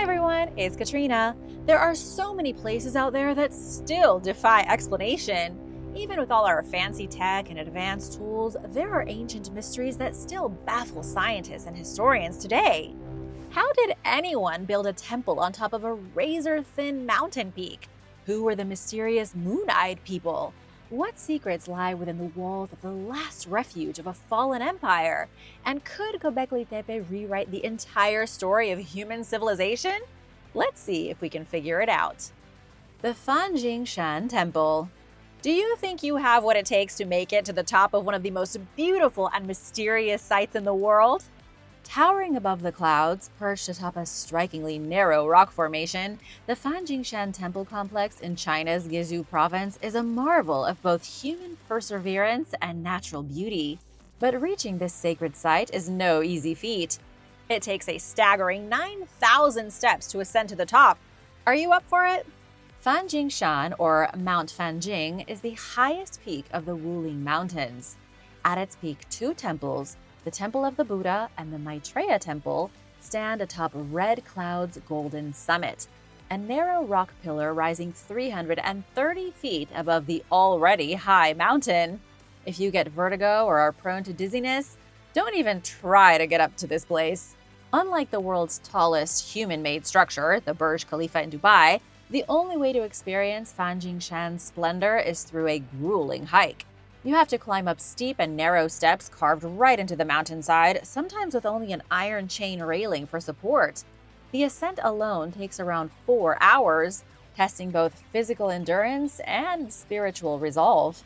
Hi everyone, it's Katrina. There are so many places out there that still defy explanation. Even with all our fancy tech and advanced tools, there are ancient mysteries that still baffle scientists and historians today. How did anyone build a temple on top of a razor-thin mountain peak? Who were the mysterious moon-eyed people? What secrets lie within the walls of the last refuge of a fallen empire? And could Gobek Tepe rewrite the entire story of human civilization? Let's see if we can figure it out. The Fanjing Shan Temple. Do you think you have what it takes to make it to the top of one of the most beautiful and mysterious sites in the world? Towering above the clouds, perched atop a strikingly narrow rock formation, the Fanjing Shan Temple complex in China's Guizhou province is a marvel of both human perseverance and natural beauty. But reaching this sacred site is no easy feat. It takes a staggering 9,000 steps to ascend to the top. Are you up for it? Fanjing Shan, or Mount Fanjing, is the highest peak of the Wuling Mountains. At its peak, two temples, the Temple of the Buddha and the Maitreya Temple, stand atop Red Cloud's golden summit, a narrow rock pillar rising 330 feet above the already high mountain. If you get vertigo or are prone to dizziness, don't even try to get up to this place. Unlike the world's tallest human-made structure, the Burj Khalifa in Dubai, the only way to experience Fanjing Shan's splendor is through a grueling hike. You have to climb up steep and narrow steps carved right into the mountainside, sometimes with only an iron chain railing for support. The ascent alone takes around 4 hours, testing both physical endurance and spiritual resolve.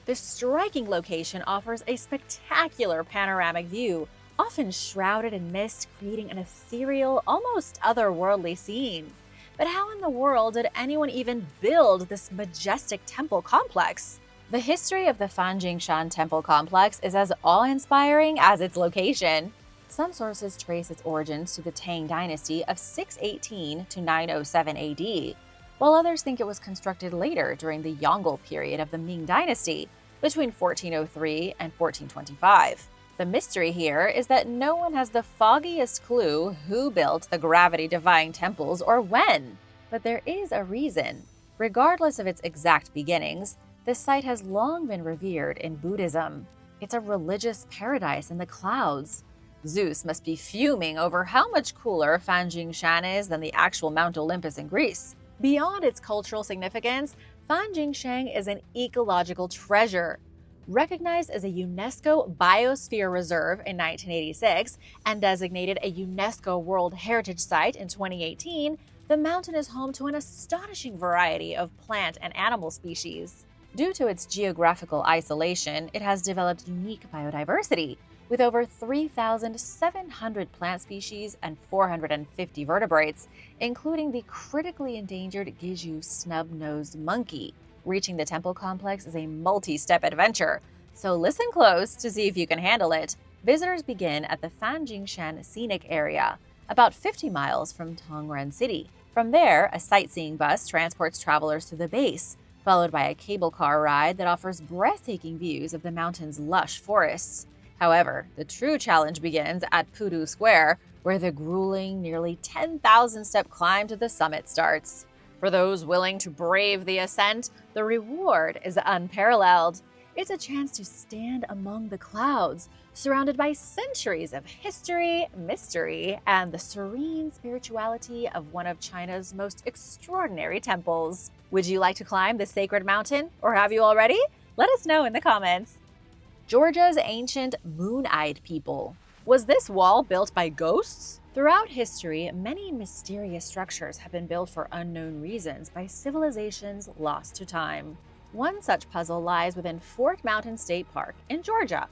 This striking location offers a spectacular panoramic view, often shrouded in mist, creating an ethereal, almost otherworldly scene. But how in the world did anyone even build this majestic temple complex? The history of the Fanjing Shan Temple complex is as awe-inspiring as its location. Some sources trace its origins to the Tang dynasty of 618 to 907 AD, while others think it was constructed later during the Yongle period of the Ming dynasty, between 1403 and 1425. The mystery here is that no one has the foggiest clue who built the gravity-defying temples or when. But there is a reason. Regardless of its exact beginnings, this site has long been revered in Buddhism. It's a religious paradise in the clouds. Zeus must be fuming over how much cooler Fanjing Shan is than the actual Mount Olympus in Greece. Beyond its cultural significance, Fanjing Shan is an ecological treasure. Recognized as a UNESCO Biosphere Reserve in 1986 and designated a UNESCO World Heritage Site in 2018, the mountain is home to an astonishing variety of plant and animal species. Due to its geographical isolation, it has developed unique biodiversity, with over 3,700 plant species and 450 vertebrates, including the critically endangered Guizhou snub-nosed monkey. Reaching the temple complex is a multi-step adventure, so listen close to see if you can handle it. Visitors begin at the Fanjing Shan Scenic Area, about 50 miles from Tongren City. From there, a sightseeing bus transports travelers to the base, followed by a cable car ride that offers breathtaking views of the mountain's lush forests. However, the true challenge begins at Pudu Square, where the grueling, nearly 10,000-step climb to the summit starts. For those willing to brave the ascent, the reward is unparalleled. It's a chance to stand among the clouds, surrounded by centuries of history, mystery, and the serene spirituality of one of China's most extraordinary temples. Would you like to climb the sacred mountain, or have you already? Let us know in the comments. Georgia's ancient moon-eyed people. Was this wall built by ghosts? Throughout history, many mysterious structures have been built for unknown reasons by civilizations lost to time. One such puzzle lies within Fort Mountain State Park in Georgia.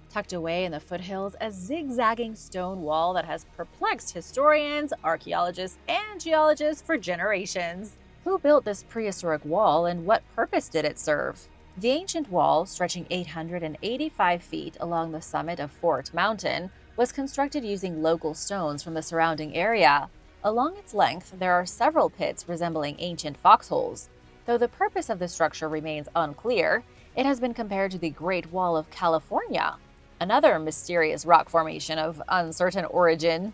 Tucked away in the foothills, a zigzagging stone wall that has perplexed historians, archaeologists, and geologists for generations. Who built this prehistoric wall and what purpose did it serve? The ancient wall, stretching 885 feet along the summit of Fort Mountain, was constructed using local stones from the surrounding area. Along its length, there are several pits resembling ancient foxholes. Though the purpose of the structure remains unclear, it has been compared to the Great Wall of California, another mysterious rock formation of uncertain origin.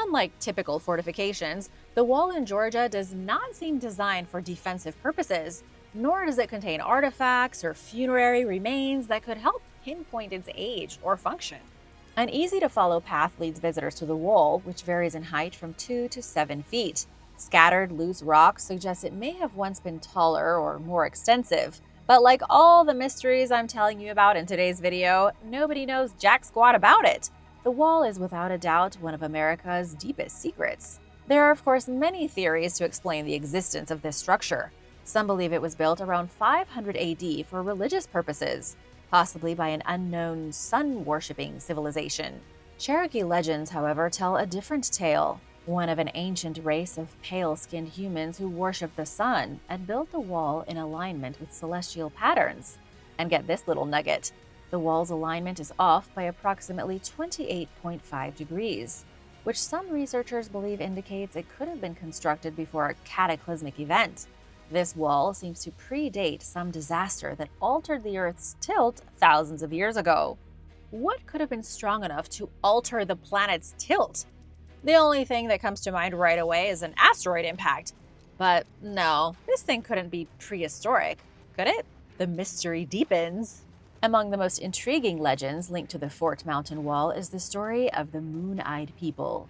Unlike typical fortifications, the wall in Georgia does not seem designed for defensive purposes, nor does it contain artifacts or funerary remains that could help pinpoint its age or function. An easy-to-follow path leads visitors to the wall, which varies in height from 2 to 7 feet. Scattered loose rocks suggest it may have once been taller or more extensive. But like all the mysteries I'm telling you about in today's video, nobody knows jack squat about it. The wall is without a doubt one of America's deepest secrets. There are, of course, many theories to explain the existence of this structure. Some believe it was built around 500 AD for religious purposes, possibly by an unknown sun-worshipping civilization. Cherokee legends, however, tell a different tale, one of an ancient race of pale-skinned humans who worshiped the sun and built the wall in alignment with celestial patterns. And get this little nugget. The wall's alignment is off by approximately 28.5 degrees, which some researchers believe indicates it could have been constructed before a cataclysmic event. This wall seems to predate some disaster that altered the Earth's tilt thousands of years ago. What could have been strong enough to alter the planet's tilt? The only thing that comes to mind right away is an asteroid impact. But no, this thing couldn't be prehistoric, could it? The mystery deepens. Among the most intriguing legends linked to the Fort Mountain Wall is the story of the Moon-Eyed People.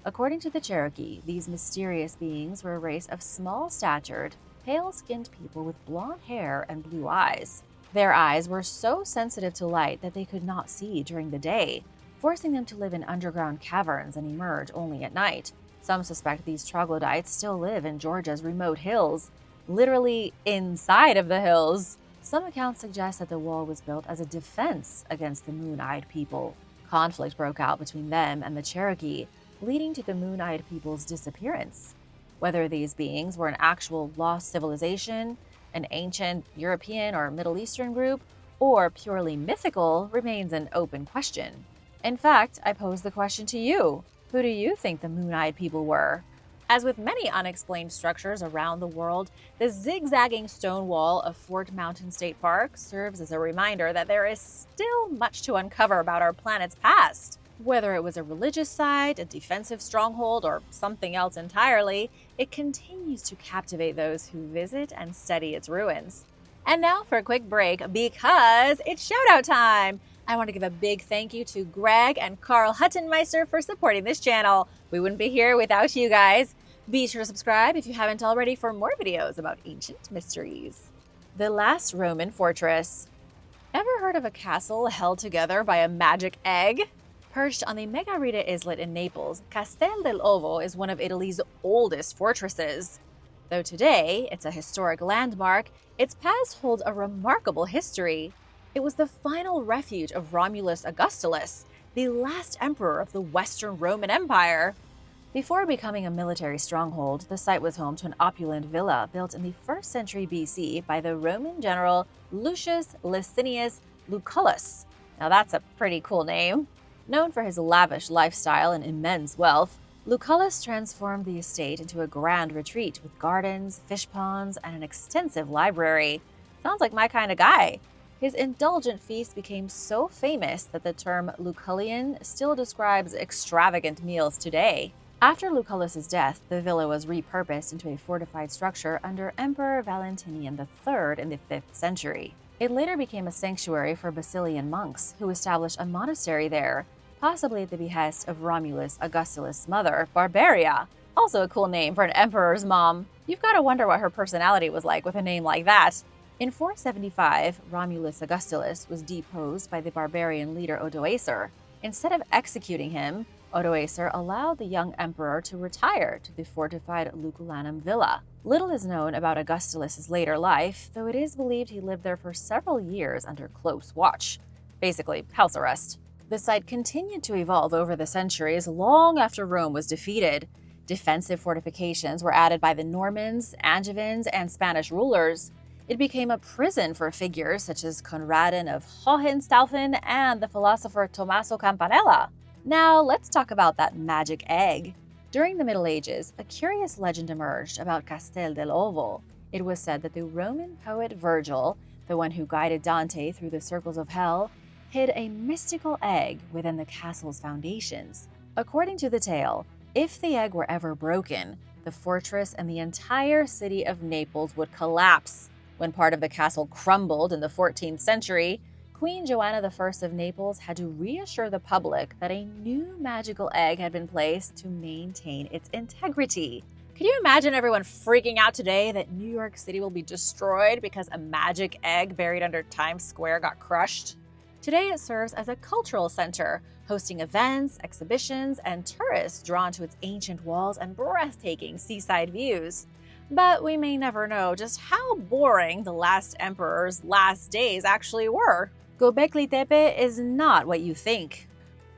According to the Cherokee, these mysterious beings were a race of small-statured, pale-skinned people with blonde hair and blue eyes. Their eyes were so sensitive to light that they could not see during the day, forcing them to live in underground caverns and emerge only at night. Some suspect these troglodytes still live in Georgia's remote hills, literally inside of the hills. Some accounts suggest that the wall was built as a defense against the Moon-Eyed People. Conflict broke out between them and the Cherokee, leading to the Moon-Eyed People's disappearance. Whether these beings were an actual lost civilization, an ancient European or Middle Eastern group, or purely mythical remains an open question. In fact, I pose the question to you. Who do you think the Moon-Eyed People were? As with many unexplained structures around the world, the zigzagging stone wall of Fort Mountain State Park serves as a reminder that there is still much to uncover about our planet's past. Whether it was a religious site, a defensive stronghold, or something else entirely, it continues to captivate those who visit and study its ruins. And now for a quick break, because it's shout-out time! I want to give a big thank you to Greg and Carl Huttenmeister for supporting this channel. We wouldn't be here without you guys. Be sure to subscribe if you haven't already for more videos about ancient mysteries. The last Roman fortress. Ever heard of a castle held together by a magic egg? Perched on the Margherita Islet in Naples, Castel dell'Ovo is one of Italy's oldest fortresses. Though today it's a historic landmark, its past holds a remarkable history. It was the final refuge of Romulus Augustulus, the last emperor of the Western Roman Empire. Before becoming a military stronghold, the site was home to an opulent villa built in the 1st century BC by the Roman general Lucius Licinius Lucullus. Now that's a pretty cool name. Known for his lavish lifestyle and immense wealth, Lucullus transformed the estate into a grand retreat with gardens, fish ponds, and an extensive library. Sounds like my kind of guy. His indulgent feast became so famous that the term Lucullian still describes extravagant meals today. After Lucullus's death, the villa was repurposed into a fortified structure under Emperor Valentinian III in the 5th century. It later became a sanctuary for Basilian monks, who established a monastery there, possibly at the behest of Romulus Augustulus' mother, Barbaria. Also a cool name for an emperor's mom. You've got to wonder what her personality was like with a name like that. In 475, Romulus Augustulus was deposed by the barbarian leader Odoacer. Instead of executing him, Odoacer allowed the young emperor to retire to the fortified Lucullanum villa. Little is known about Augustulus' later life, though it is believed he lived there for several years under close watch. Basically, house arrest. The site continued to evolve over the centuries long after Rome was defeated. Defensive fortifications were added by the Normans, Angevins, and Spanish rulers. It became a prison for figures such as Conradin of Hohenstaufen and the philosopher Tommaso Campanella. Now, let's talk about that magic egg. During the Middle Ages, a curious legend emerged about Castel dell'Ovo. It was said that the Roman poet Virgil, the one who guided Dante through the circles of hell, hid a mystical egg within the castle's foundations. According to the tale, If the egg were ever broken, the fortress and the entire city of Naples would collapse. When part of the castle crumbled in the 14th century, Queen Joanna I of Naples had to reassure the public that a new magical egg had been placed to maintain its integrity. Can you imagine everyone freaking out today that New York City will be destroyed because a magic egg buried under Times Square got crushed? Today it serves as a cultural center, hosting events, exhibitions, and tourists drawn to its ancient walls and breathtaking seaside views. But we may never know just how boring the last emperor's last days actually were. Gobekli Tepe is not what you think.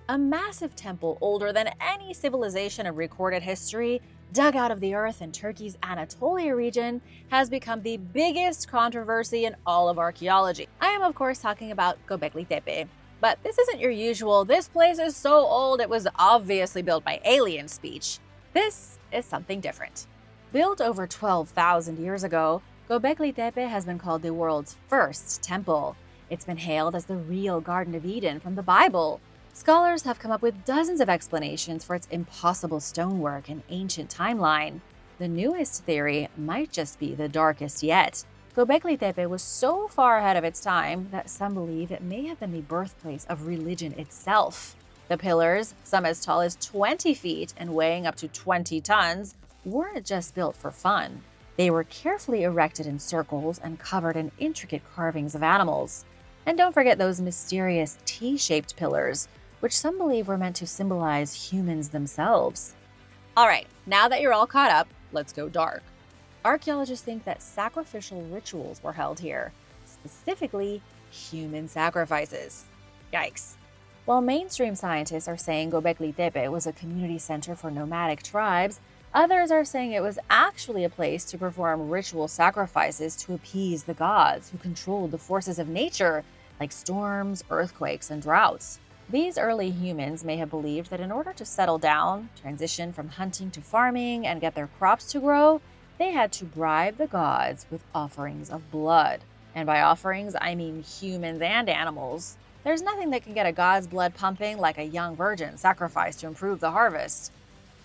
A massive temple older than any civilization in recorded history, dug out of the earth in Turkey's Anatolia region, has become the biggest controversy in all of archaeology. I am, of course, talking about Gobekli Tepe. But this isn't your usual, this place is so old it was obviously built by alien speech. This is something different. Built over 12,000 years ago, Gobekli Tepe has been called the world's first temple. It's been hailed as the real Garden of Eden from the Bible. Scholars have come up with dozens of explanations for its impossible stonework and ancient timeline. The newest theory might just be the darkest yet. Gobekli Tepe was so far ahead of its time that some believe it may have been the birthplace of religion itself. The pillars, some as tall as 20 feet and weighing up to 20 tons, weren't just built for fun. They were carefully erected in circles and covered in intricate carvings of animals. And don't forget those mysterious T-shaped pillars, which some believe were meant to symbolize humans themselves. All right, now that you're all caught up, let's go dark. Archaeologists think that sacrificial rituals were held here, specifically human sacrifices. Yikes. While mainstream scientists are saying Gobekli Tepe was a community center for nomadic tribes, others are saying it was actually a place to perform ritual sacrifices to appease the gods who controlled the forces of nature, like storms, earthquakes, and droughts. These early humans may have believed that in order to settle down, transition from hunting to farming, and get their crops to grow, they had to bribe the gods with offerings of blood. And by offerings, I mean humans and animals. There's nothing that can get a god's blood pumping like a young virgin sacrificed to improve the harvest.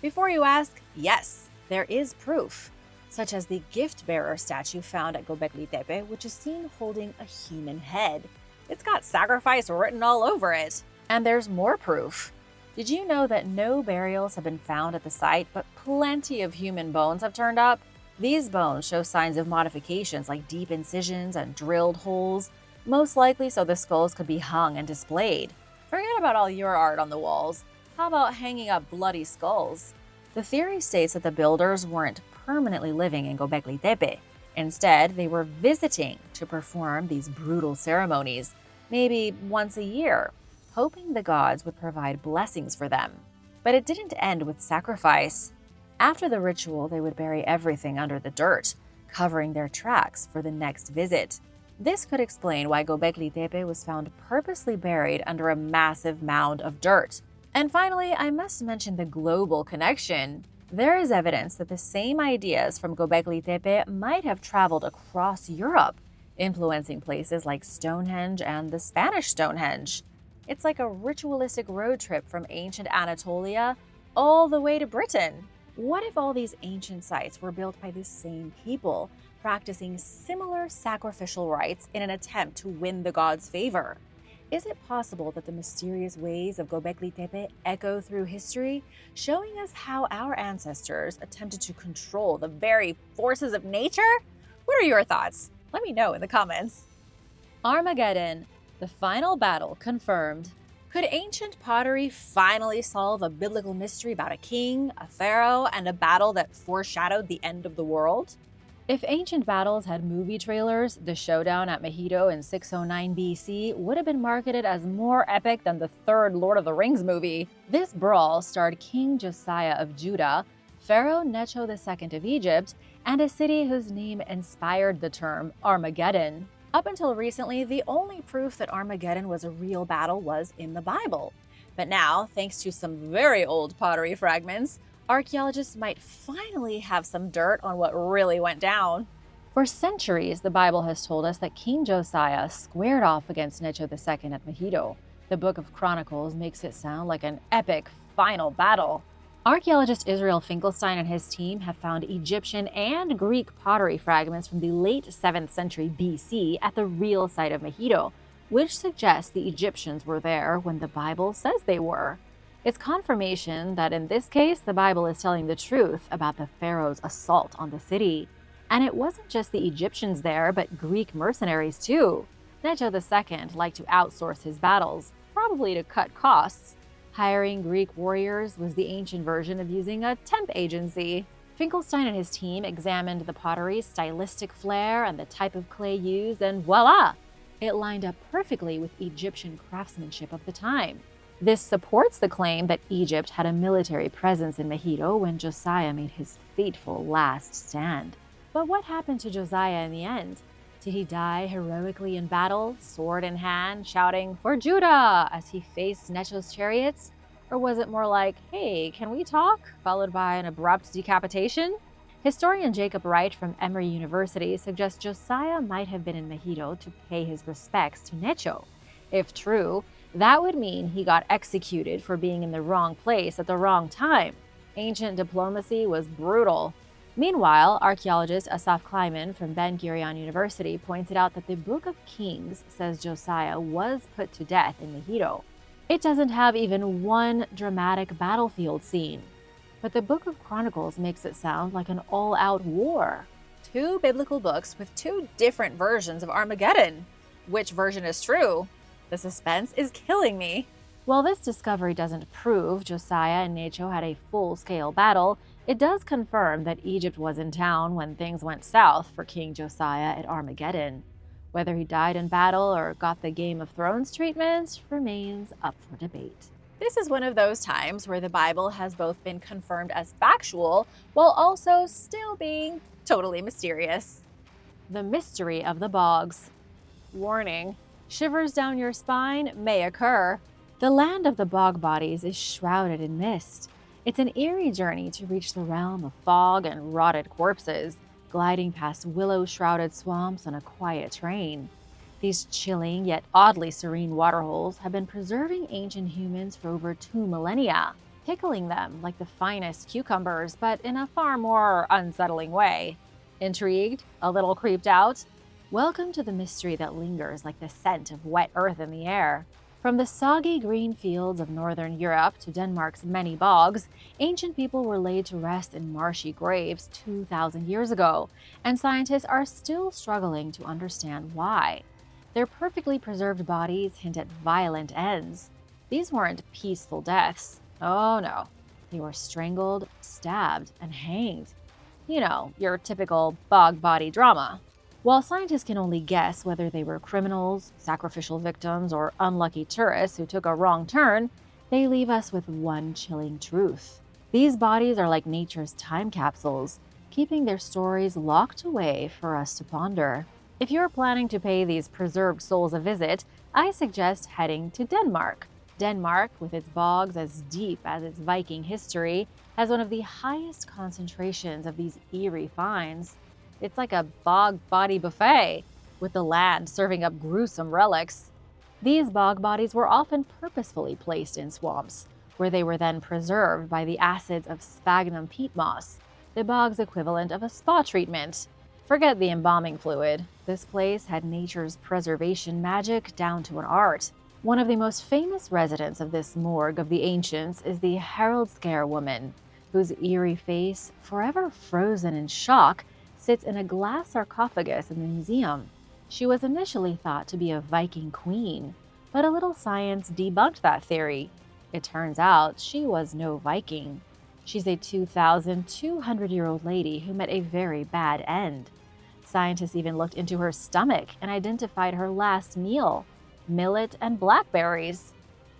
Before you ask, yes, there is proof, such as the gift-bearer statue found at Gobekli Tepe, which is seen holding a human head. It's got sacrifice written all over it. And there's more proof. Did you know that no burials have been found at the site, but plenty of human bones have turned up? These bones show signs of modifications like deep incisions and drilled holes, most likely so the skulls could be hung and displayed. Forget about all your art on the walls. How about hanging up bloody skulls? The theory states that the builders weren't permanently living in Gobekli Tepe. Instead, they were visiting to perform these brutal ceremonies, maybe once a year, hoping the gods would provide blessings for them. But it didn't end with sacrifice. After the ritual, they would bury everything under the dirt, covering their tracks for the next visit. This could explain why Gobekli Tepe was found purposely buried under a massive mound of dirt. And finally, I must mention the global connection. There is evidence that the same ideas from Gobekli Tepe might have traveled across Europe, influencing places like Stonehenge and the Spanish Stonehenge. It's like a ritualistic road trip from ancient Anatolia all the way to Britain. What if all these ancient sites were built by the same people, practicing similar sacrificial rites in an attempt to win the gods' favor? Is it possible that the mysterious ways of Gobekli Tepe echo through history, showing us how our ancestors attempted to control the very forces of nature? What are your thoughts? Let me know in the comments. Armageddon, the final battle confirmed. Could ancient pottery finally solve a biblical mystery about a king, a pharaoh, and a battle that foreshadowed the end of the world? If ancient battles had movie trailers, the showdown at Megiddo in 609 BC would have been marketed as more epic than the third Lord of the Rings movie. This brawl starred King Josiah of Judah, Pharaoh Necho II of Egypt, and a city whose name inspired the term Armageddon. Up until recently, the only proof that Armageddon was a real battle was in the Bible. But now, thanks to some very old pottery fragments, archaeologists might finally have some dirt on what really went down. For centuries, the Bible has told us that King Josiah squared off against Necho II at Megiddo. The Book of Chronicles makes it sound like an epic final battle. Archaeologist Israel Finkelstein and his team have found Egyptian and Greek pottery fragments from the late 7th century BC at the real site of Megiddo, which suggests the Egyptians were there when the Bible says they were. It's confirmation that in this case, the Bible is telling the truth about the pharaoh's assault on the city. And it wasn't just the Egyptians there, but Greek mercenaries too. Necho II liked to outsource his battles, probably to cut costs. Hiring Greek warriors was the ancient version of using a temp agency. Finkelstein and his team examined the pottery's stylistic flair and the type of clay used, and voila! It lined up perfectly with Egyptian craftsmanship of the time. This supports the claim that Egypt had a military presence in Megiddo when Josiah made his fateful last stand. But what happened to Josiah in the end? Did he die heroically in battle, sword in hand, shouting, "For Judah!" as he faced Necho's chariots? Or was it more like, "Hey, can we talk?" followed by an abrupt decapitation? Historian Jacob Wright from Emory University suggests Josiah might have been in Megiddo to pay his respects to Necho. If true, that would mean he got executed for being in the wrong place at the wrong time. Ancient diplomacy was brutal. Meanwhile, archaeologist Asaf Kleiman from Ben-Gurion University pointed out that the Book of Kings says Josiah was put to death in Megiddo. It doesn't have even one dramatic battlefield scene. But the Book of Chronicles makes it sound like an all-out war. Two biblical books with two different versions of Armageddon. Which version is true? The suspense is killing me. While this discovery doesn't prove Josiah and Necho had a full-scale battle, it does confirm that Egypt was in town when things went south for King Josiah at Armageddon. Whether he died in battle or got the Game of Thrones treatment remains up for debate. This is one of those times where the Bible has both been confirmed as factual while also still being totally mysterious. The mystery of the bogs. Warning, shivers down your spine may occur. The land of the bog bodies is shrouded in mist. It's an eerie journey to reach the realm of fog and rotted corpses, gliding past willow-shrouded swamps on a quiet train. These chilling yet oddly serene waterholes have been preserving ancient humans for over 2 millennia, pickling them like the finest cucumbers, but in a far more unsettling way. Intrigued? A little creeped out? Welcome to the mystery that lingers like the scent of wet earth in the air. From the soggy green fields of northern Europe to Denmark's many bogs, ancient people were laid to rest in marshy graves 2,000 years ago, and scientists are still struggling to understand why. Their perfectly preserved bodies hint at violent ends. These weren't peaceful deaths. Oh no, they were strangled, stabbed, and hanged. You know, your typical bog body drama. While scientists can only guess whether they were criminals, sacrificial victims, or unlucky tourists who took a wrong turn, they leave us with one chilling truth. These bodies are like nature's time capsules, keeping their stories locked away for us to ponder. If you're planning to pay these preserved souls a visit, I suggest heading to Denmark. Denmark, with its bogs as deep as its Viking history, has one of the highest concentrations of these eerie finds. It's like a bog body buffet, with the land serving up gruesome relics. These bog bodies were often purposefully placed in swamps, where they were then preserved by the acids of sphagnum peat moss, the bog's equivalent of a spa treatment. Forget the embalming fluid. This place had nature's preservation magic down to an art. One of the most famous residents of this morgue of the ancients is the Herald Scare woman, whose eerie face, forever frozen in shock, sits in a glass sarcophagus in the museum. She was initially thought to be a Viking queen, but a little science debunked that theory. It turns out she was no Viking. She's a 2,200-year-old lady who met a very bad end. Scientists even looked into her stomach and identified her last meal: millet and blackberries.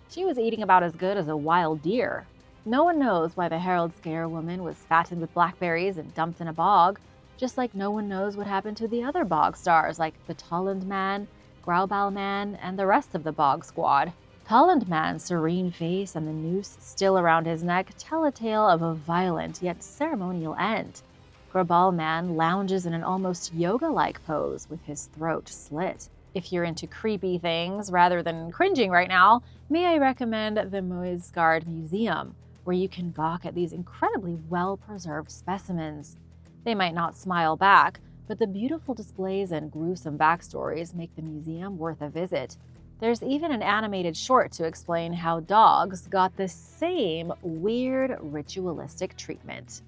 She was eating about as good as a wild deer. No one knows why the Herald Scare woman was fattened with blackberries and dumped in a bog, just like no one knows what happened to the other bog stars like the Tolland Man, Graubaul Man, and the rest of the bog squad. Tolland Man's serene face and the noose still around his neck tell a tale of a violent yet ceremonial end. Graubaul Man lounges in an almost yoga-like pose with his throat slit. If you're into creepy things rather than cringing right now, may I recommend the Moisgard Museum, where where you can gawk at these incredibly well-preserved specimens. They might not smile back, but the beautiful displays and gruesome backstories make the museum worth a visit. There's even an animated short to explain how dogs got the same weird ritualistic treatment.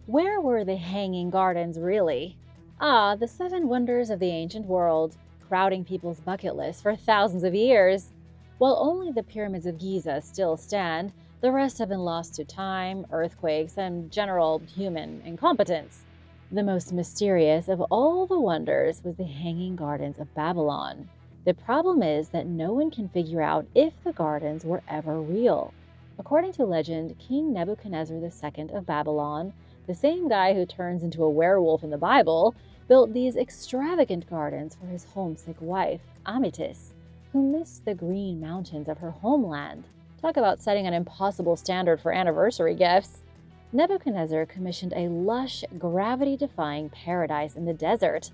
Where were the Hanging Gardens really? The 7 wonders of the ancient world, crowding people's bucket lists for thousands of years. While only the pyramids of Giza still stand, the rest have been lost to time, earthquakes, and general human incompetence. The most mysterious of all the wonders was the Hanging Gardens of Babylon. The problem is that no one can figure out if the gardens were ever real. According to legend, King Nebuchadnezzar II of Babylon, the same guy who turns into a werewolf in the Bible, built these extravagant gardens for his homesick wife, Amytis, who missed the green mountains of her homeland. Talk about setting an impossible standard for anniversary gifts. Nebuchadnezzar commissioned a lush, gravity-defying paradise in the desert.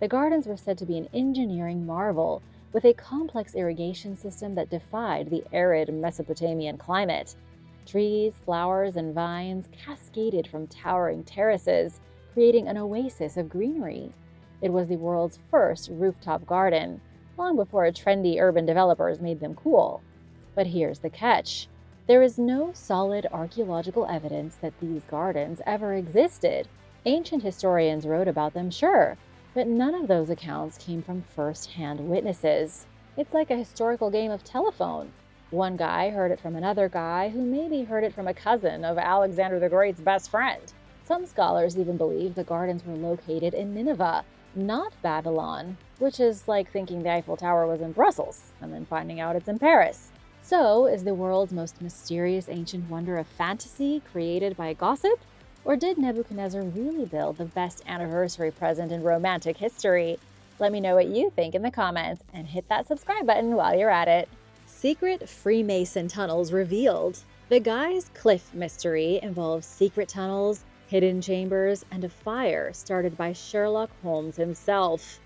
The gardens were said to be an engineering marvel, with a complex irrigation system that defied the arid Mesopotamian climate. Trees, flowers, and vines cascaded from towering terraces, creating an oasis of greenery. It was the world's first rooftop garden, long before trendy urban developers made them cool. But here's the catch. There is no solid archaeological evidence that these gardens ever existed. Ancient historians wrote about them, sure, but none of those accounts came from first-hand witnesses. It's like a historical game of telephone. One guy heard it from another guy who maybe heard it from a cousin of Alexander the Great's best friend. Some scholars even believe the gardens were located in Nineveh, not Babylon, which is like thinking the Eiffel Tower was in Brussels and then finding out it's in Paris. So, is the world's most mysterious ancient wonder a fantasy created by gossip? Or did Nebuchadnezzar really build the best anniversary present in romantic history? Let me know what you think in the comments and hit that subscribe button while you're at it. Secret Freemason tunnels revealed. The Guy's Cliff mystery involves secret tunnels, hidden chambers, and a fire started by Sherlock Holmes himself.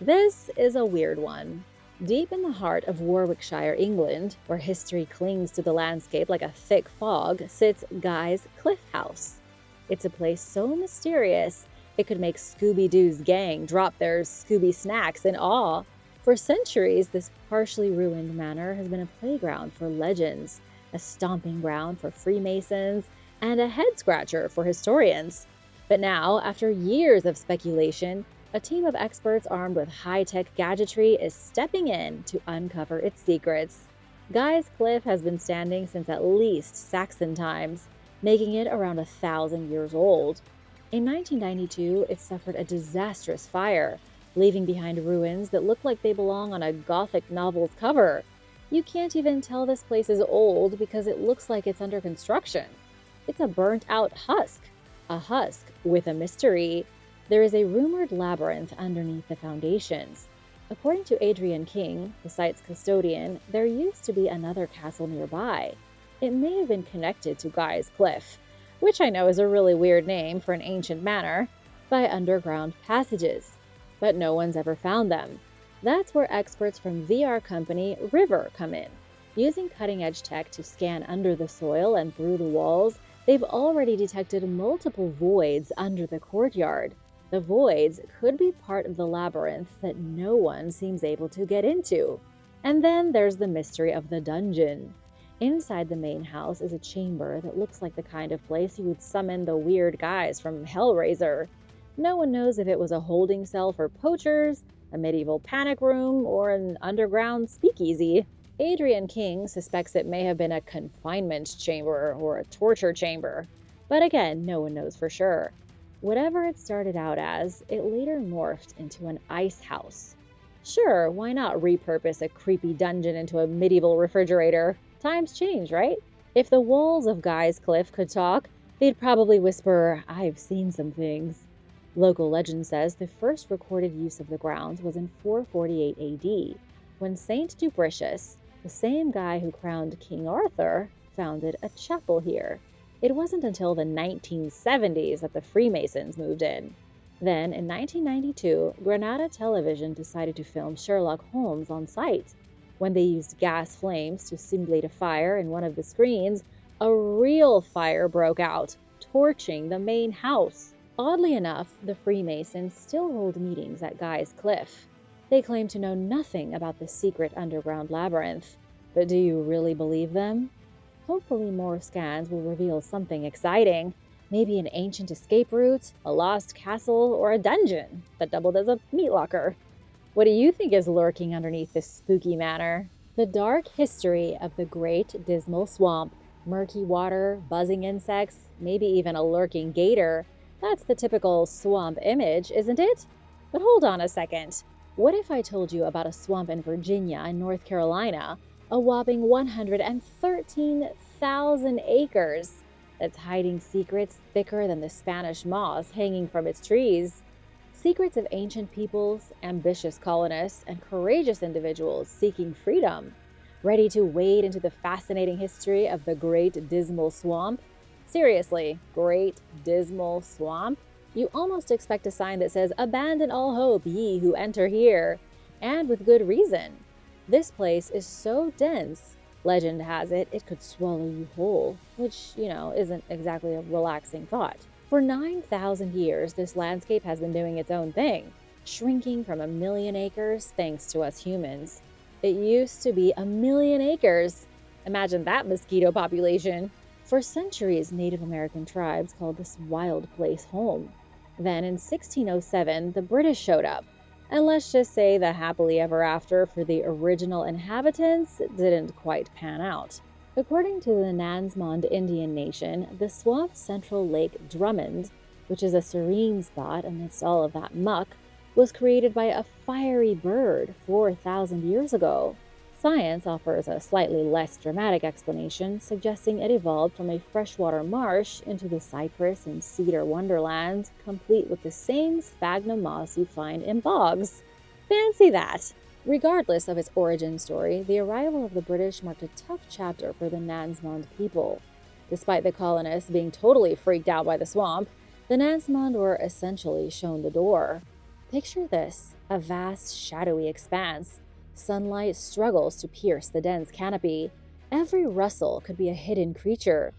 This is a weird one. Deep in the heart of Warwickshire, England, where history clings to the landscape like a thick fog, sits Guy's Cliff House. It's a place so mysterious, it could make Scooby-Doo's gang drop their Scooby snacks in awe. For centuries, this partially ruined manor has been a playground for legends, a stomping ground for Freemasons, and a head-scratcher for historians. But now, after years of speculation, a team of experts armed with high-tech gadgetry is stepping in to uncover its secrets. Guy's Cliff has been standing since at least Saxon times, making it around 1,000 years old. In 1992, it suffered a disastrous fire, leaving behind ruins that look like they belong on a Gothic novel's cover. You can't even tell this place is old because it looks like it's under construction. It's a burnt-out husk. A husk with a mystery. There is a rumored labyrinth underneath the foundations. According to Adrian King, the site's custodian, there used to be another castle nearby. It may have been connected to Guy's Cliff, which I know is a really weird name for an ancient manor, by underground passages. But no one's ever found them. That's where experts from VR company River come in. Using cutting-edge tech to scan under the soil and through the walls, they've already detected multiple voids under the courtyard. The voids could be part of the labyrinth that no one seems able to get into. And then there's the mystery of the dungeon. Inside the main house is a chamber that looks like the kind of place you would summon the weird guys from Hellraiser. No one knows if it was a holding cell for poachers, a medieval panic room, or an underground speakeasy. Adrian King suspects it may have been a confinement chamber or a torture chamber. But again, no one knows for sure. Whatever it started out as, it later morphed into an ice house. Sure, why not repurpose a creepy dungeon into a medieval refrigerator? Times change, right? If the walls of Guy's Cliff could talk, they'd probably whisper, "I've seen some things." Local legend says the first recorded use of the grounds was in 448 AD, when Saint Dubricius, the same guy who crowned King Arthur, founded a chapel here. It wasn't until the 1970s that the Freemasons moved in. Then, in 1992, Granada Television decided to film Sherlock Holmes on site. When they used gas flames to simulate a fire in one of the screens, a real fire broke out, torching the main house. Oddly enough, the Freemasons still hold meetings at Guy's Cliff. They claim to know nothing about the secret underground labyrinth. But do you really believe them? Hopefully more scans will reveal something exciting. Maybe an ancient escape route, a lost castle, or a dungeon that doubled as a meat locker. What do you think is lurking underneath this spooky manor? The dark history of the Great Dismal Swamp. Murky water, buzzing insects, maybe even a lurking gator. That's the typical swamp image, isn't it? But hold on a second. What if I told you about a swamp in Virginia and North Carolina, a whopping 113,000 acres, that's hiding secrets thicker than the Spanish moss hanging from its trees? Secrets of ancient peoples, ambitious colonists, and courageous individuals seeking freedom. Ready to wade into the fascinating history of the Great Dismal Swamp? Seriously, Great Dismal Swamp? You almost expect a sign that says, "Abandon all hope, ye who enter here." And with good reason. This place is so dense, legend has it, it could swallow you whole, which, isn't exactly a relaxing thought. For 9,000 years, this landscape has been doing its own thing, shrinking from 1,000,000 acres thanks to us humans. It used to be 1,000,000 acres. Imagine that mosquito population. For centuries, Native American tribes called this wild place home. Then in 1607, the British showed up. And let's just say the happily ever after for the original inhabitants didn't quite pan out. According to the Nansemond Indian Nation, the swamp's central lake Drummond, which is a serene spot amidst all of that muck, was created by a fiery bird 4,000 years ago. Science offers a slightly less dramatic explanation, suggesting it evolved from a freshwater marsh into the cypress and cedar wonderland, complete with the same sphagnum moss you find in bogs. Fancy that! Regardless of its origin story, the arrival of the British marked a tough chapter for the Nansemond people. Despite the colonists being totally freaked out by the swamp, the Nansemond were essentially shown the door. Picture this, a vast, shadowy expanse. Sunlight struggles to pierce the dense canopy. Every rustle could be a hidden creature.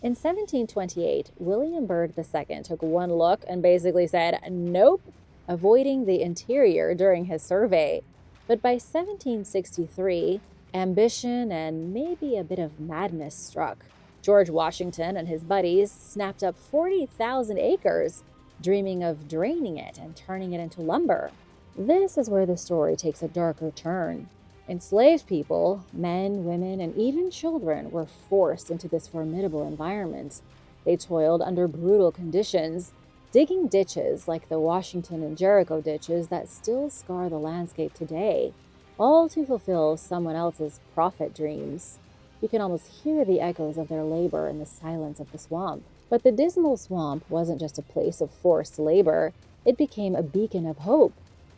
In 1728, William Byrd II took one look and basically said, "Nope," avoiding the interior during his survey. But by 1763, ambition and maybe a bit of madness struck. George Washington and his buddies snapped up 40,000 acres, dreaming of draining it and turning it into lumber. This is where the story takes a darker turn. Enslaved people, men, women, and even children, were forced into this formidable environment. They toiled under brutal conditions, digging ditches like the Washington and Jericho ditches that still scar the landscape today, all to fulfill someone else's profit dreams. You can almost hear the echoes of their labor in the silence of the swamp. But the Dismal Swamp wasn't just a place of forced labor, it became a beacon of hope.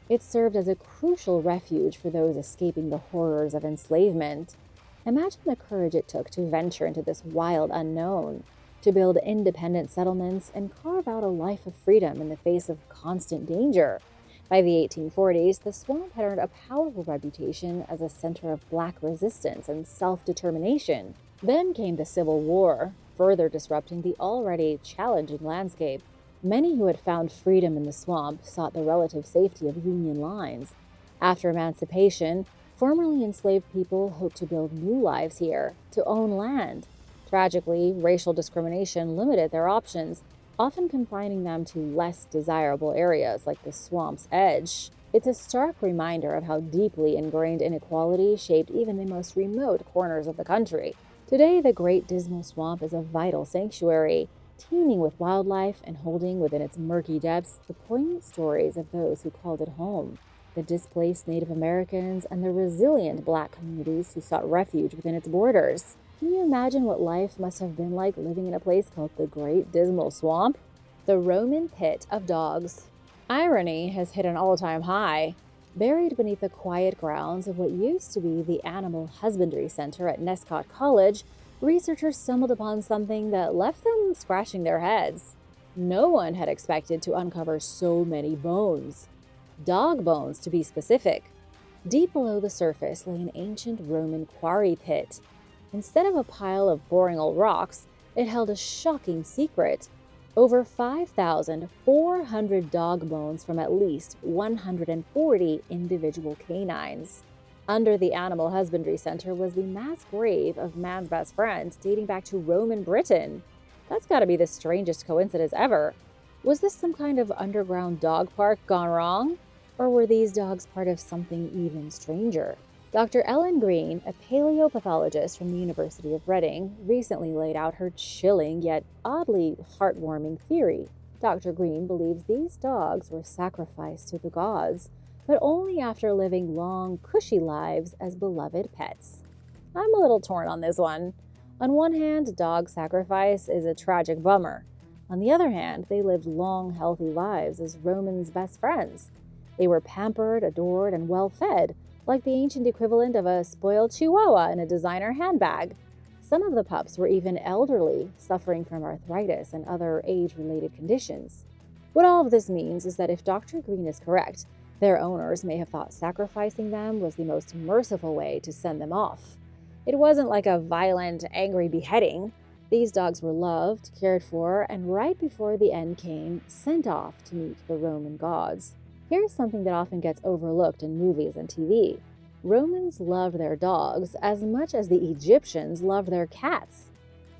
It served as a crucial refuge for those escaping the horrors of enslavement. Imagine the courage it took to venture into this wild unknown, to build independent settlements and carve out a life of freedom in the face of constant danger. By the 1840s, the swamp had earned a powerful reputation as a center of Black resistance and self-determination. Then came the Civil War, further disrupting the already challenging landscape. Many who had found freedom in the swamp sought the relative safety of Union lines. After emancipation, formerly enslaved people hoped to build new lives here, to own land. Tragically, racial discrimination limited their options, often confining them to less desirable areas like the swamp's edge. It's a stark reminder of how deeply ingrained inequality shaped even the most remote corners of the country. Today, the Great Dismal Swamp is a vital sanctuary, teeming with wildlife and holding within its murky depths the poignant stories of those who called it home, the displaced Native Americans and the resilient Black communities who sought refuge within its borders. Can you imagine what life must have been like living in a place called the Great Dismal Swamp? The Roman Pit of Dogs. Irony has hit an all-time high. Buried beneath the quiet grounds of what used to be the Animal Husbandry Center at Nescott College, researchers stumbled upon something that left them scratching their heads. No one had expected to uncover so many bones. Dog bones, to be specific. Deep below the surface lay an ancient Roman quarry pit. Instead of a pile of boring old rocks, it held a shocking secret. Over 5,400 dog bones from at least 140 individual canines. Under the Animal Husbandry Center was the mass grave of man's best friend dating back to Roman Britain. That's gotta be the strangest coincidence ever. Was this some kind of underground dog park gone wrong? Or were these dogs part of something even stranger? Dr. Ellen Green, a paleopathologist from the University of Reading, recently laid out her chilling yet oddly heartwarming theory. Dr. Green believes these dogs were sacrificed to the gods, but only after living long, cushy lives as beloved pets. I'm a little torn on this one. On one hand, dog sacrifice is a tragic bummer. On the other hand, they lived long, healthy lives as Romans' best friends. They were pampered, adored, and well-fed, like the ancient equivalent of a spoiled chihuahua in a designer handbag. Some of the pups were even elderly, suffering from arthritis and other age-related conditions. What all of this means is that if Dr. Green is correct, their owners may have thought sacrificing them was the most merciful way to send them off. It wasn't like a violent, angry beheading. These dogs were loved, cared for, and right before the end came, sent off to meet the Roman gods. Here's something that often gets overlooked in movies and TV. Romans loved their dogs as much as the Egyptians loved their cats.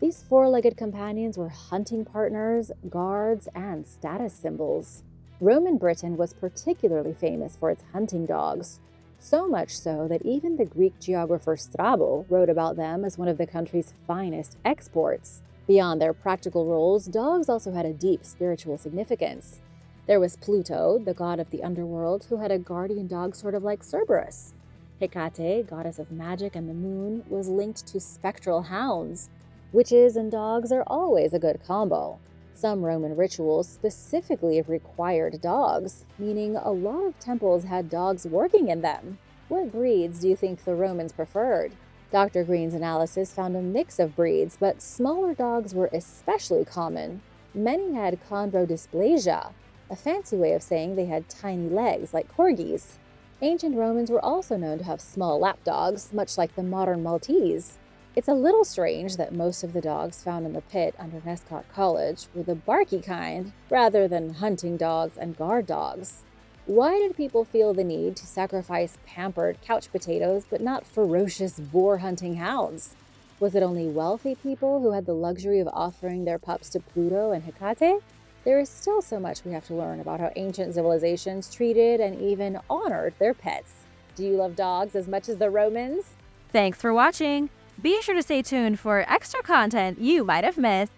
These four-legged companions were hunting partners, guards, and status symbols. Roman Britain was particularly famous for its hunting dogs, so much so that even the Greek geographer Strabo wrote about them as one of the country's finest exports. Beyond their practical roles, dogs also had a deep spiritual significance. There was Pluto, the god of the underworld, who had a guardian dog sort of like Cerberus. Hecate, goddess of magic and the moon, was linked to spectral hounds. Witches and dogs are always a good combo. Some Roman rituals specifically required dogs, meaning a lot of temples had dogs working in them. What breeds do you think the Romans preferred? Dr. Green's analysis found a mix of breeds, but smaller dogs were especially common. Many had chondrodysplasia, a fancy way of saying they had tiny legs like corgis. Ancient Romans were also known to have small lapdogs, much like the modern Maltese. It's a little strange that most of the dogs found in the pit under Nescott College were the barky kind, rather than hunting dogs and guard dogs. Why did people feel the need to sacrifice pampered couch potatoes but not ferocious boar-hunting hounds? Was it only wealthy people who had the luxury of offering their pups to Pluto and Hecate? There is still so much we have to learn about how ancient civilizations treated and even honored their pets. Do you love dogs as much as the Romans? Thanks for watching! Be sure to stay tuned for extra content you might have missed.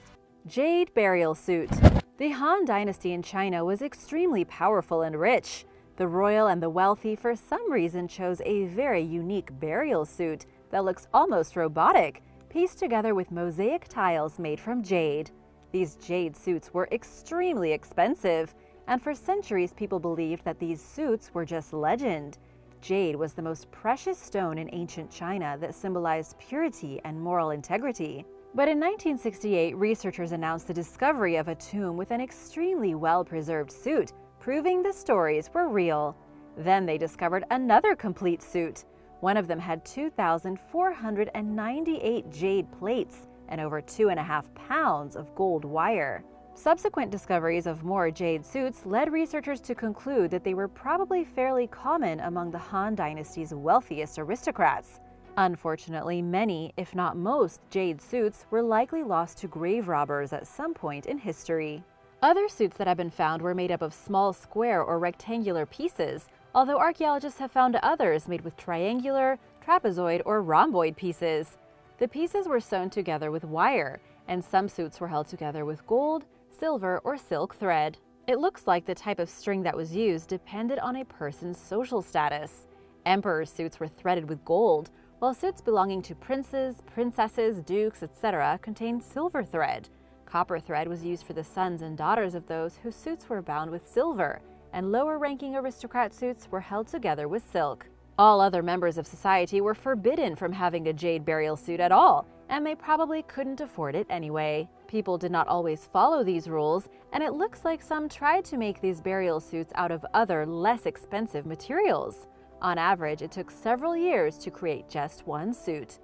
Jade burial suit. The Han Dynasty in China was extremely powerful and rich. The royal and the wealthy for some reason chose a very unique burial suit that looks almost robotic, pieced together with mosaic tiles made from jade. These jade suits were extremely expensive, and for centuries people believed that these suits were just legend. Jade was the most precious stone in ancient China that symbolized purity and moral integrity. But in 1968, researchers announced the discovery of a tomb with an extremely well-preserved suit, proving the stories were real. Then they discovered another complete suit. One of them had 2,498 jade plates and over 2.5 pounds of gold wire. Subsequent discoveries of more jade suits led researchers to conclude that they were probably fairly common among the Han Dynasty's wealthiest aristocrats. Unfortunately, many, if not most, jade suits were likely lost to grave robbers at some point in history. Other suits that have been found were made up of small square or rectangular pieces, although archaeologists have found others made with triangular, trapezoid, or rhomboid pieces. The pieces were sewn together with wire, and some suits were held together with gold, silver, or silk thread. It looks like the type of string that was used depended on a person's social status. Emperor's suits were threaded with gold, while suits belonging to princes, princesses, dukes, etc. contained silver thread. Copper thread was used for the sons and daughters of those whose suits were bound with silver, and lower-ranking aristocrat suits were held together with silk. All other members of society were forbidden from having a jade burial suit at all, and they probably couldn't afford it anyway. People did not always follow these rules, and it looks like some tried to make these burial suits out of other, less expensive materials. On average, it took several years to create just one suit.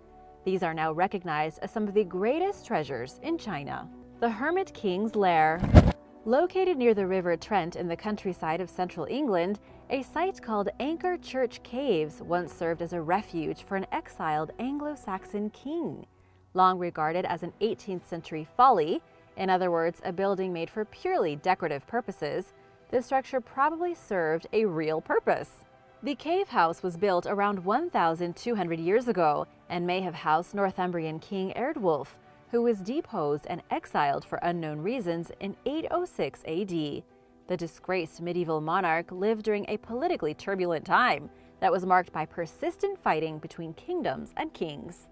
These are now recognized as some of the greatest treasures in China. The Hermit King's Lair. Located near the River Trent in the countryside of central England, a site called Anchor Church Caves once served as a refuge for an exiled Anglo-Saxon king. Long regarded as an 18th century folly, in other words, a building made for purely decorative purposes, the structure probably served a real purpose. The cave house was built around 1,200 years ago and may have housed Northumbrian King Eardwulf, who was deposed and exiled for unknown reasons in 806 AD. The disgraced medieval monarch lived during a politically turbulent time that was marked by persistent fighting between kingdoms and kings.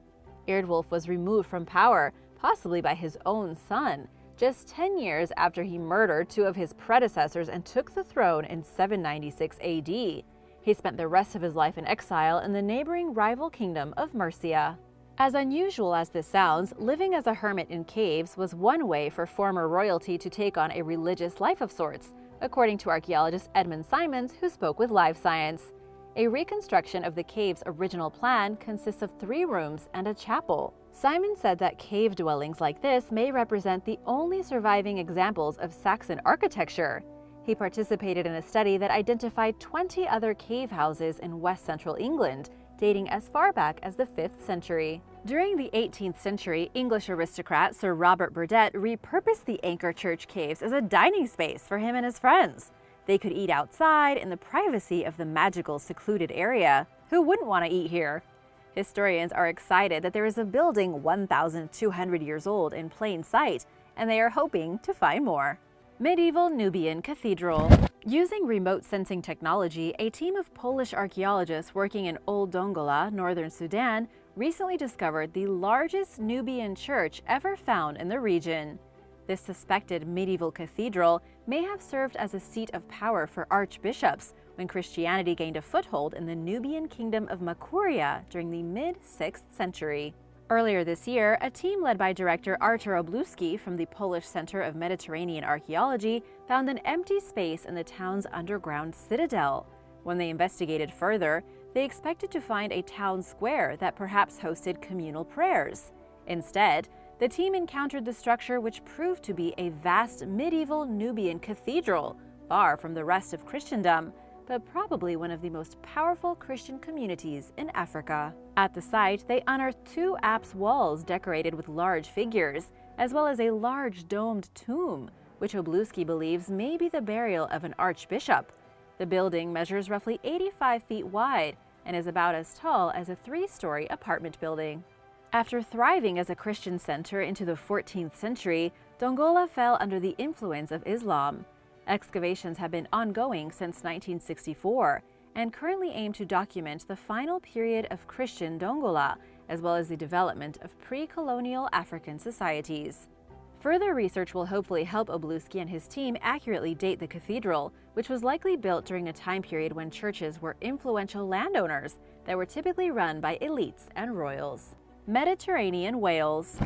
Eardwulf was removed from power, possibly by his own son, just 10 years after he murdered two of his predecessors and took the throne in 796 AD. He spent the rest of his life in exile in the neighboring rival kingdom of Mercia. As unusual as this sounds, living as a hermit in caves was one way for former royalty to take on a religious life of sorts, according to archaeologist Edmund Simons, who spoke with Live Science. A reconstruction of the cave's original plan consists of 3 rooms and a chapel. Simon said that cave dwellings like this may represent the only surviving examples of Saxon architecture. He participated in a study that identified 20 other cave houses in west-central England, dating as far back as the 5th century. During the 18th century, English aristocrat Sir Robert Burdett repurposed the Anchor Church caves as a dining space for him and his friends. They could eat outside in the privacy of the magical, secluded area. Who wouldn't want to eat here? Historians are excited that there is a building 1,200 years old in plain sight, and they are hoping to find more. Medieval Nubian Cathedral. Using remote sensing technology, a team of Polish archaeologists working in Old Dongola, northern Sudan, recently discovered the largest Nubian church ever found in the region. This suspected medieval cathedral may have served as a seat of power for archbishops when Christianity gained a foothold in the Nubian kingdom of Makuria during the mid-6th century. Earlier this year, a team led by director Artur Obluski from the Polish Center of Mediterranean Archaeology found an empty space in the town's underground citadel. When they investigated further, they expected to find a town square that perhaps hosted communal prayers. Instead, the team encountered the structure which proved to be a vast medieval Nubian cathedral, far from the rest of Christendom, but probably one of the most powerful Christian communities in Africa. At the site, they unearthed 2 apse walls decorated with large figures, as well as a large domed tomb, which Obluski believes may be the burial of an archbishop. The building measures roughly 85 feet wide and is about as tall as a 3-story apartment building. After thriving as a Christian center into the 14th century, Dongola fell under the influence of Islam. Excavations have been ongoing since 1964 and currently aim to document the final period of Christian Dongola, as well as the development of pre-colonial African societies. Further research will hopefully help Obluski and his team accurately date the cathedral, which was likely built during a time period when churches were influential landowners that were typically run by elites and royals. Mediterranean whales.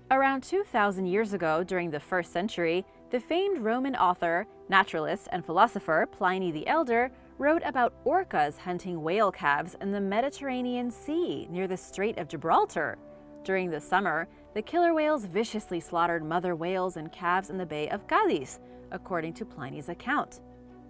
Around 2,000 years ago, during the 1st century, the famed Roman author, naturalist, and philosopher Pliny the Elder wrote about orcas hunting whale calves in the Mediterranean Sea near the Strait of Gibraltar. During the summer, the killer whales viciously slaughtered mother whales and calves in the Bay of Cadiz, according to Pliny's account.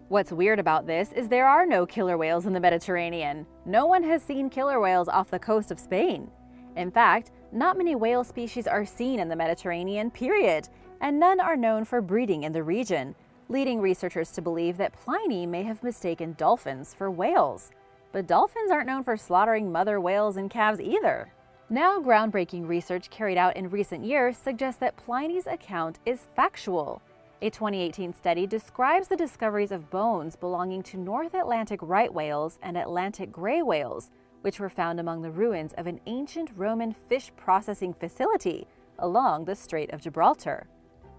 What's weird about this is there are no killer whales in the Mediterranean. No one has seen killer whales off the coast of Spain. In fact, not many whale species are seen in the Mediterranean, period, and none are known for breeding in the region, leading researchers to believe that Pliny may have mistaken dolphins for whales. But dolphins aren't known for slaughtering mother whales and calves either. Now, groundbreaking research carried out in recent years suggests that Pliny's account is factual. A 2018 study describes the discoveries of bones belonging to North Atlantic right whales and Atlantic gray whales, which were found among the ruins of an ancient Roman fish processing facility along the Strait of Gibraltar.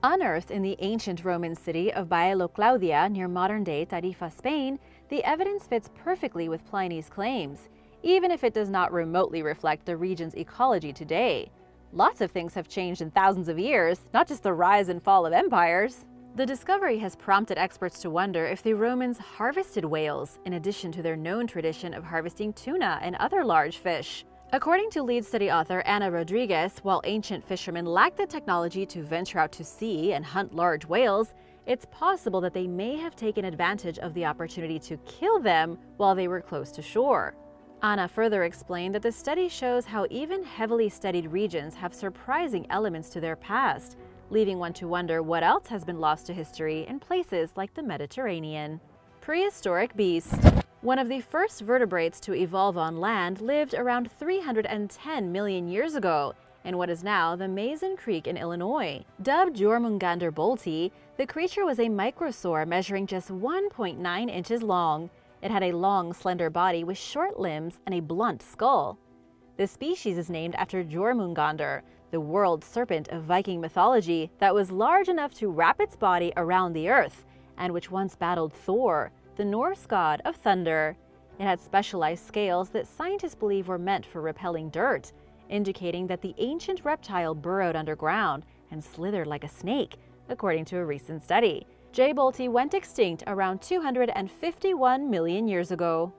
Unearthed in the ancient Roman city of Baelo Claudia near modern-day Tarifa, Spain, the evidence fits perfectly with Pliny's claims, even if it does not remotely reflect the region's ecology today. Lots of things have changed in thousands of years, not just the rise and fall of empires. The discovery has prompted experts to wonder if the Romans harvested whales, in addition to their known tradition of harvesting tuna and other large fish. According to lead study author Ana Rodriguez, while ancient fishermen lacked the technology to venture out to sea and hunt large whales, it's possible that they may have taken advantage of the opportunity to kill them while they were close to shore. Ana further explained that the study shows how even heavily studied regions have surprising elements to their past, leaving one to wonder what else has been lost to history in places like the Mediterranean. Prehistoric beast. One of the first vertebrates to evolve on land lived around 310 million years ago in what is now the Mason Creek in Illinois. Dubbed Jormungandr bolti, the creature was a microsaur measuring just 1.9 inches long. It had a long, slender body with short limbs and a blunt skull. The species is named after Jormungandr, the world serpent of Viking mythology that was large enough to wrap its body around the earth and which once battled Thor, the Norse god of thunder. It had specialized scales that scientists believe were meant for repelling dirt, indicating that the ancient reptile burrowed underground and slithered like a snake, according to a recent study. J. bolti went extinct around 251 million years ago.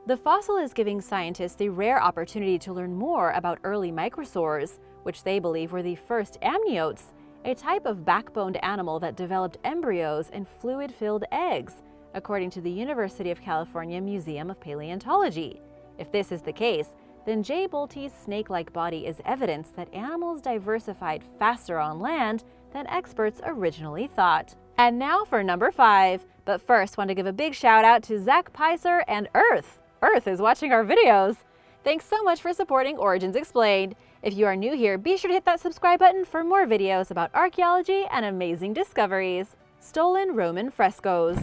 The fossil is giving scientists the rare opportunity to learn more about early microsaurs, which they believe were the first amniotes, a type of backboned animal that developed embryos and fluid-filled eggs, according to the University of California Museum of Paleontology. If this is the case, then J. bolti's snake-like body is evidence that animals diversified faster on land than experts originally thought. And now for number 5. But first, want to give a big shout out to Zach Picer and Earth. Earth is watching our videos. Thanks so much for supporting Origins Explained. If you are new here, be sure to hit that subscribe button for more videos about archaeology and amazing discoveries. Stolen Roman frescoes.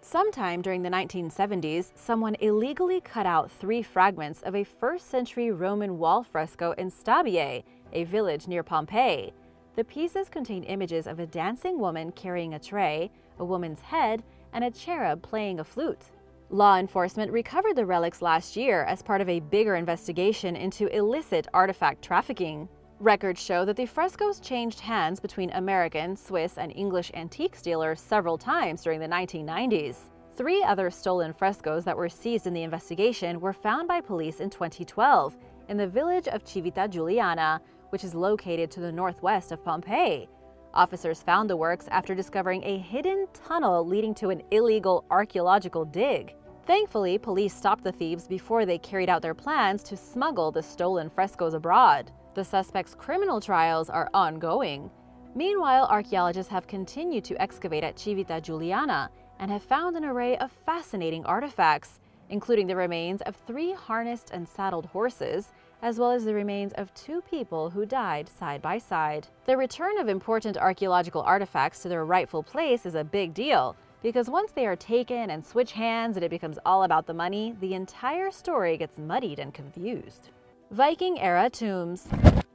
Sometime during the 1970s, someone illegally cut out 3 fragments of a 1st century Roman wall fresco in Stabie, a village near Pompeii. The pieces contain images of a dancing woman carrying a tray, a woman's head, and a cherub playing a flute. Law enforcement recovered the relics last year as part of a bigger investigation into illicit artifact trafficking. Records show that the frescoes changed hands between American, Swiss, and English antiques dealers several times during the 1990s. 3 other stolen frescoes that were seized in the investigation were found by police in 2012 in the village of Civita Giuliana, which is located to the northwest of Pompeii. Officers found the works after discovering a hidden tunnel leading to an illegal archaeological dig. Thankfully, police stopped the thieves before they carried out their plans to smuggle the stolen frescoes abroad. The suspects' criminal trials are ongoing. Meanwhile, archaeologists have continued to excavate at Civita Giuliana and have found an array of fascinating artifacts, including the remains of 3 harnessed and saddled horses, as well as the remains of 2 people who died side by side. The return of important archaeological artifacts to their rightful place is a big deal, because once they are taken and switch hands and it becomes all about the money, the entire story gets muddied and confused. Viking-era tombs.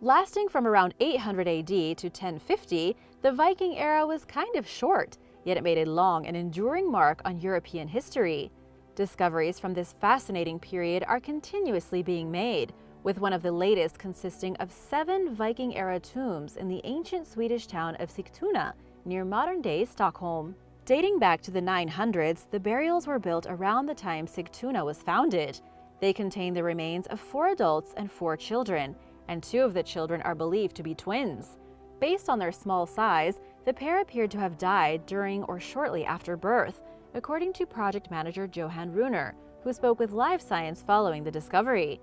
Lasting from around 800 AD to 1050, the Viking era was kind of short, yet it made a long and enduring mark on European history. Discoveries from this fascinating period are continuously being made, with one of the latest consisting of 7 Viking-era tombs in the ancient Swedish town of Sigtuna, near modern-day Stockholm. Dating back to the 900s, the burials were built around the time Sigtuna was founded. They contain the remains of 4 adults and 4 children, and 2 of the children are believed to be twins. Based on their small size, the pair appeared to have died during or shortly after birth, according to project manager Johan Runer, who spoke with Live Science following the discovery.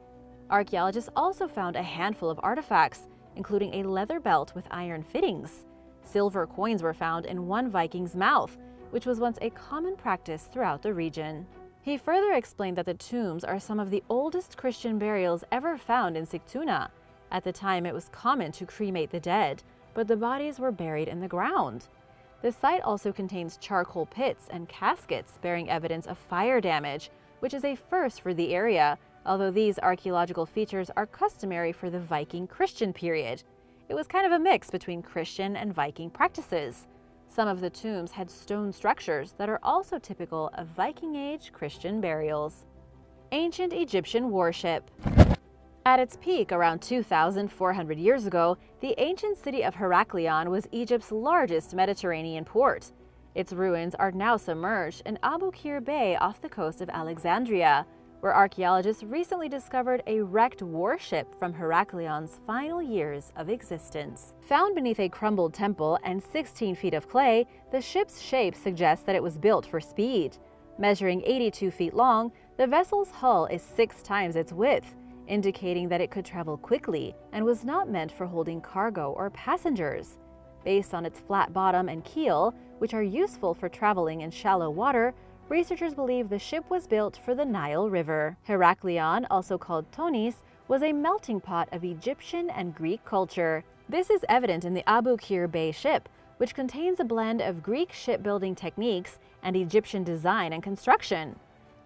Archaeologists also found a handful of artifacts, including a leather belt with iron fittings. Silver coins were found in one Viking's mouth, which was once a common practice throughout the region. He further explained that the tombs are some of the oldest Christian burials ever found in Sigtuna. At the time, it was common to cremate the dead, but the bodies were buried in the ground. The site also contains charcoal pits and caskets bearing evidence of fire damage, which is a first for the area, although these archaeological features are customary for the Viking Christian period. It was kind of a mix between Christian and Viking practices. Some of the tombs had stone structures that are also typical of Viking-age Christian burials. Ancient Egyptian warship. At its peak around 2,400 years ago, the ancient city of Heraklion was Egypt's largest Mediterranean port. Its ruins are now submerged in Abu Qir Bay off the coast of Alexandria, where archaeologists recently discovered a wrecked warship from Herakleon's final years of existence. Found beneath a crumbled temple and 16 feet of clay, the ship's shape suggests that it was built for speed. Measuring 82 feet long, the vessel's hull is 6 times its width, indicating that it could travel quickly and was not meant for holding cargo or passengers. Based on its flat bottom and keel, which are useful for traveling in shallow water, researchers believe the ship was built for the Nile River. Heraklion, also called Tonis, was a melting pot of Egyptian and Greek culture. This is evident in the Abu Qir Bay ship, which contains a blend of Greek shipbuilding techniques and Egyptian design and construction.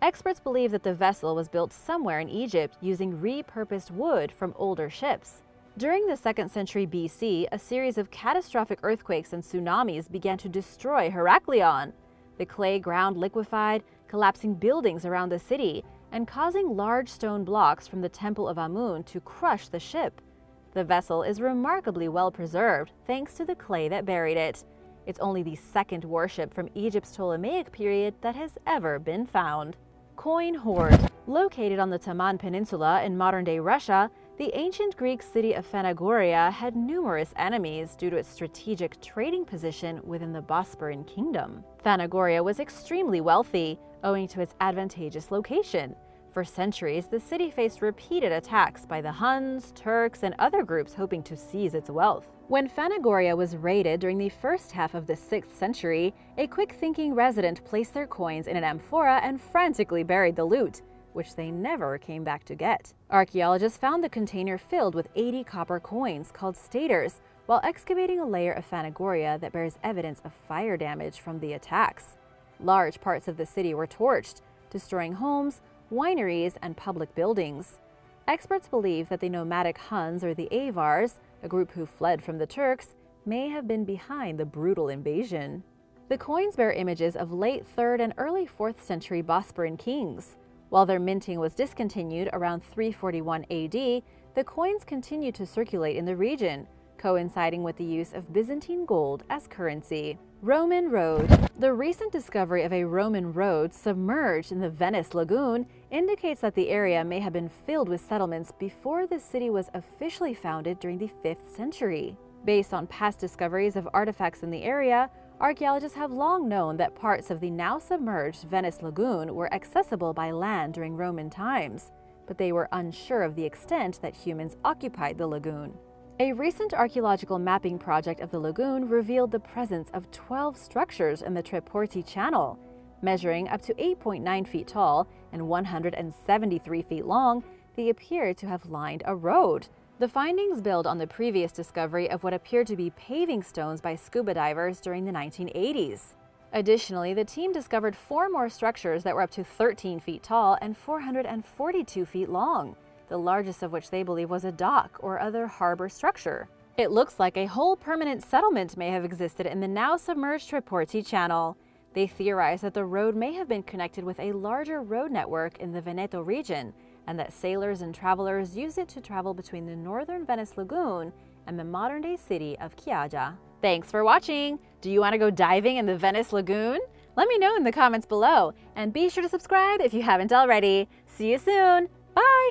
Experts believe that the vessel was built somewhere in Egypt using repurposed wood from older ships. During the 2nd century BC, a series of catastrophic earthquakes and tsunamis began to destroy Heraklion. The clay ground liquefied, collapsing buildings around the city and causing large stone blocks from the Temple of Amun to crush the ship. The vessel is remarkably well preserved thanks to the clay that buried it. It's only the 2nd warship from Egypt's Ptolemaic period that has ever been found. Coin hoard. Located on the Taman Peninsula in modern-day Russia, the ancient Greek city of Phanagoria had numerous enemies due to its strategic trading position within the Bosporan kingdom. Phanagoria was extremely wealthy, owing to its advantageous location. For centuries, the city faced repeated attacks by the Huns, Turks, and other groups hoping to seize its wealth. When Phanagoria was raided during the first half of the 6th century, a quick-thinking resident placed their coins in an amphora and frantically buried the loot, which they never came back to get. Archaeologists found the container filled with 80 copper coins called staters while excavating a layer of Phanagoria that bears evidence of fire damage from the attacks. Large parts of the city were torched, destroying homes, wineries, and public buildings. Experts believe that the nomadic Huns or the Avars, a group who fled from the Turks, may have been behind the brutal invasion. The coins bear images of late 3rd and early 4th century Bosporan kings. While their minting was discontinued around 341 AD, the coins continued to circulate in the region, coinciding with the use of Byzantine gold as currency. Roman road. The recent discovery of a Roman road submerged in the Venice lagoon indicates that the area may have been filled with settlements before the city was officially founded during the 5th century. Based on past discoveries of artifacts in the area, archaeologists have long known that parts of the now submerged Venice lagoon were accessible by land during Roman times, but they were unsure of the extent that humans occupied the lagoon. A recent archaeological mapping project of the lagoon revealed the presence of 12 structures in the Treporti Channel. Measuring up to 8.9 feet tall and 173 feet long, they appear to have lined a road. The findings build on the previous discovery of what appeared to be paving stones by scuba divers during the 1980s. Additionally, the team discovered 4 more structures that were up to 13 feet tall and 442 feet long, the largest of which they believe was a dock or other harbor structure. It looks like a whole permanent settlement may have existed in the now submerged Treporti Channel. They theorize that the road may have been connected with a larger road network in the Veneto region, and that sailors and travelers used it to travel between the northern Venice lagoon and the modern-day city of Chiaja. Thanks for watching! Do you want to go diving in the Venice lagoon? Let me know in the comments below, and be sure to subscribe if you haven't already. See you soon! Bye!